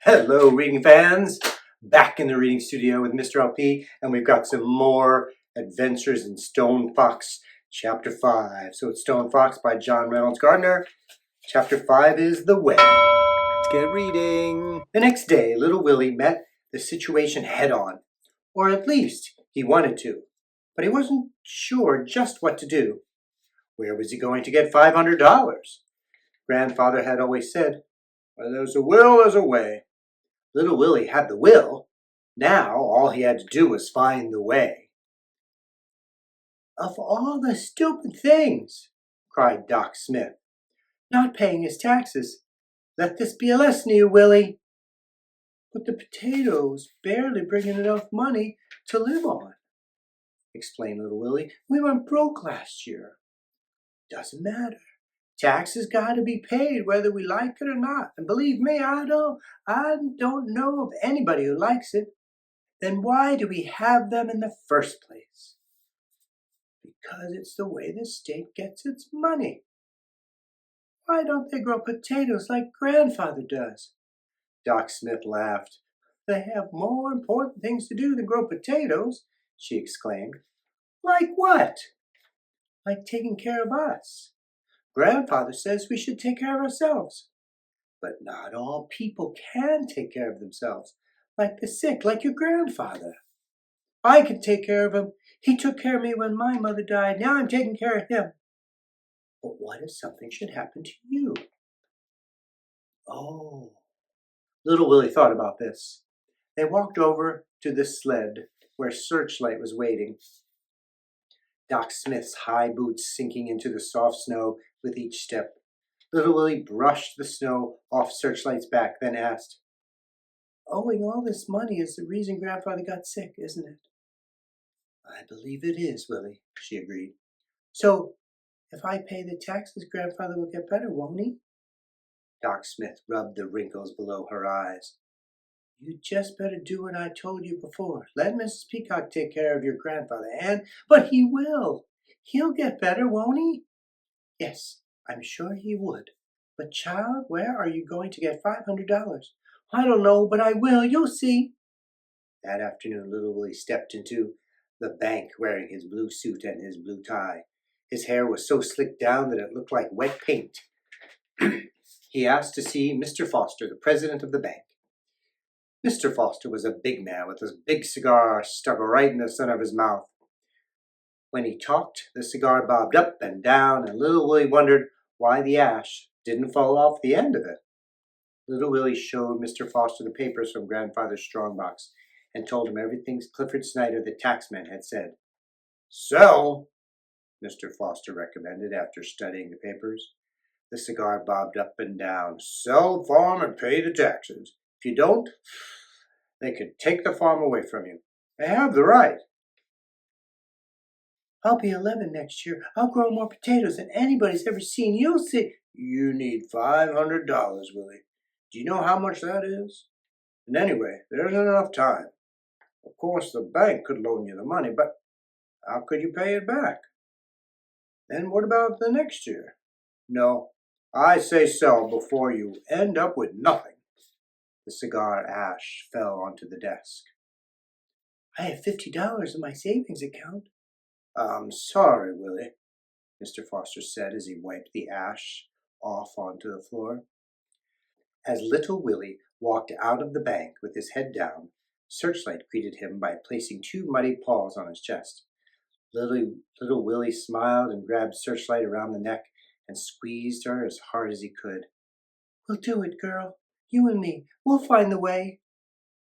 Hello, reading fans! Back in the reading studio with Mr. LP, and we've got some more adventures in Stone Fox, Chapter 5. So it's Stone Fox by John Reynolds Gardiner. Chapter 5 is The Way. Let's get reading. The next day, little Willy met the situation head-on, or at least he wanted to, but he wasn't sure just what to do. Where was he going to get $500? Grandfather had always said, "Where there's a will, there's a way." Little Willy had the will. Now all he had to do was find the way. "Of all the stupid things," cried Doc Smith, "not paying his taxes. Let this be a lesson to you, Willy." "But the potatoes barely bring in enough money to live on," explained little Willy. "We went broke last year." "Doesn't matter. Taxes got to be paid whether we like it or not. And believe me, I don't know of anybody who likes it. Then why do we have them in the first place?" "Because it's the way the state gets its money." "Why don't they grow potatoes like Grandfather does?" Doc Smith laughed. "They have more important things to do than grow potatoes," she exclaimed. "Like what?" "Like taking care of us. Grandfather says we should take care of ourselves. But not all people can take care of themselves, like the sick, like your grandfather. I can take care of him. He took care of me when my mother died. Now I'm taking care of him. But what if something should happen to you?" "Oh." Little Willy thought about this. They walked over to the sled where Searchlight was waiting, Doc Smith's high boots sinking into the soft snow with each step. Little Willy brushed the snow off Searchlight's back, then asked, "Owing all this money is the reason Grandfather got sick, isn't it?" "I believe it is, Willy," she agreed. "So, if I pay the taxes, Grandfather will get better, won't he?" Doc Smith rubbed the wrinkles below her eyes. "You just better do what I told you before. Let Mrs. Peacock take care of your grandfather, but he will. He'll get better, won't he?" "Yes, I'm sure he would. But, child, where are you going to get $500? "I don't know, but I will. You'll see." That afternoon, little Willy stepped into the bank wearing his blue suit and his blue tie. His hair was so slicked down that it looked like wet paint. He asked to see Mr. Foster, the president of the bank. Mr. Foster was a big man with a big cigar stuck right in the center of his mouth. When he talked, the cigar bobbed up and down, and little Willy wondered why the ash didn't fall off the end of it. Little Willy showed Mr. Foster the papers from Grandfather's strongbox and told him everything Clifford Snyder, the taxman, had said. "Sell," Mr. Foster recommended after studying the papers. The cigar bobbed up and down. "Sell the farm and pay the taxes. If you don't, they could take the farm away from you. They have the right." "I'll be 11 next year. I'll grow more potatoes than anybody's ever seen. You'll see." "You need $500, Willy. Do you know how much that is? And anyway, there isn't enough time. Of course, the bank could loan you the money, but how could you pay it back? Then what about the next year? No, I say sell before you end up with nothing." The cigar ash fell onto the desk. "I have $50 in my savings account." "I'm sorry, Willy," Mr. Foster said as he wiped the ash off onto the floor. As little Willy walked out of the bank with his head down, Searchlight greeted him by placing two muddy paws on his chest. Little Willy smiled and grabbed Searchlight around the neck and squeezed her as hard as he could. "We'll do it, girl. You and me. We'll find the way."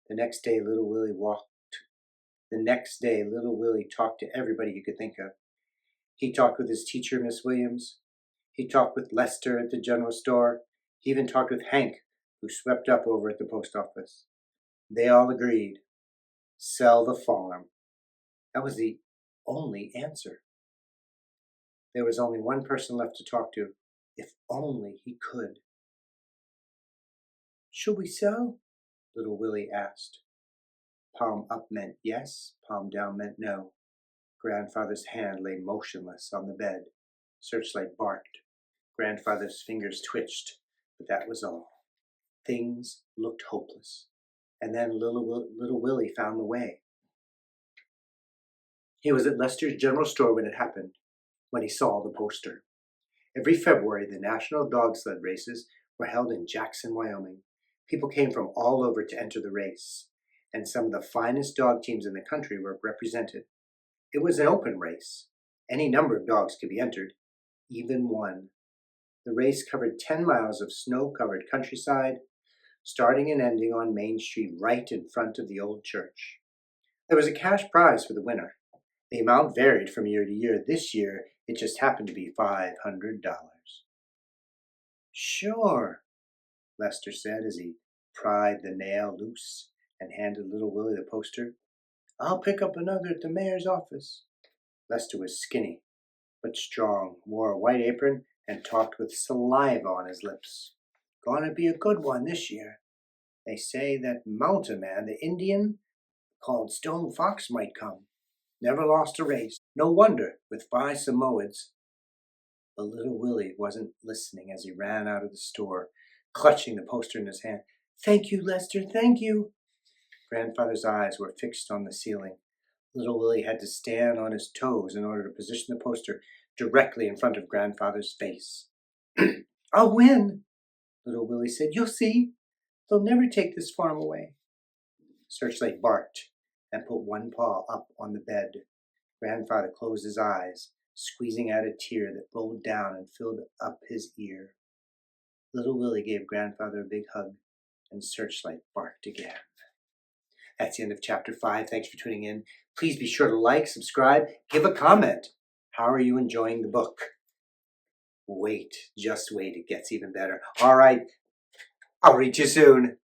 The next day, little Willy talked to everybody he could think of. He talked with his teacher, Miss Williams. He talked with Lester at the general store. He even talked with Hank, who swept up over at the post office. They all agreed. Sell the farm. That was the only answer. There was only one person left to talk to. If only he could. "Should we sell?" little Willy asked. Palm up meant yes, palm down meant no. Grandfather's hand lay motionless on the bed. Searchlight barked. Grandfather's fingers twitched, but that was all. Things looked hopeless. And then little Willy found the way. He was at Lester's general store when it happened, when he saw the poster. Every February, the national dog sled races were held in Jackson, Wyoming. People came from all over to enter the race, and some of the finest dog teams in the country were represented. It was an open race. Any number of dogs could be entered, even one. The race covered 10 miles of snow-covered countryside, starting and ending on Main Street right in front of the old church. There was a cash prize for the winner. The amount varied from year to year. This year, it just happened to be $500. Sure, Lester said as he pried the nail loose and handed little Willy the poster. I'll pick up another at the mayor's office. Lester was skinny, but strong, wore a white apron, and talked with saliva on his lips. Gonna be a good one this year. They say that mountain man, the Indian called Stone Fox, might come. Never lost a race. No wonder, with 5 Samoans. But little Willy wasn't listening as he ran out of the store, clutching the poster in his hand. Thank you, Lester, thank you. Grandfather's eyes were fixed on the ceiling. Little Willy had to stand on his toes in order to position the poster directly in front of Grandfather's face. I'll win, little Willy said. You'll see. They'll never take this farm away. Searchlight barked and put one paw up on the bed. Grandfather closed his eyes, squeezing out a tear that rolled down and filled up his ear. Little Willy gave Grandfather a big hug, and Searchlight barked again. That's the end of Chapter 5. Thanks for tuning in. Please be sure to like, subscribe, give a comment. How are you enjoying the book? Wait, just wait. It gets even better. All right, I'll read you soon.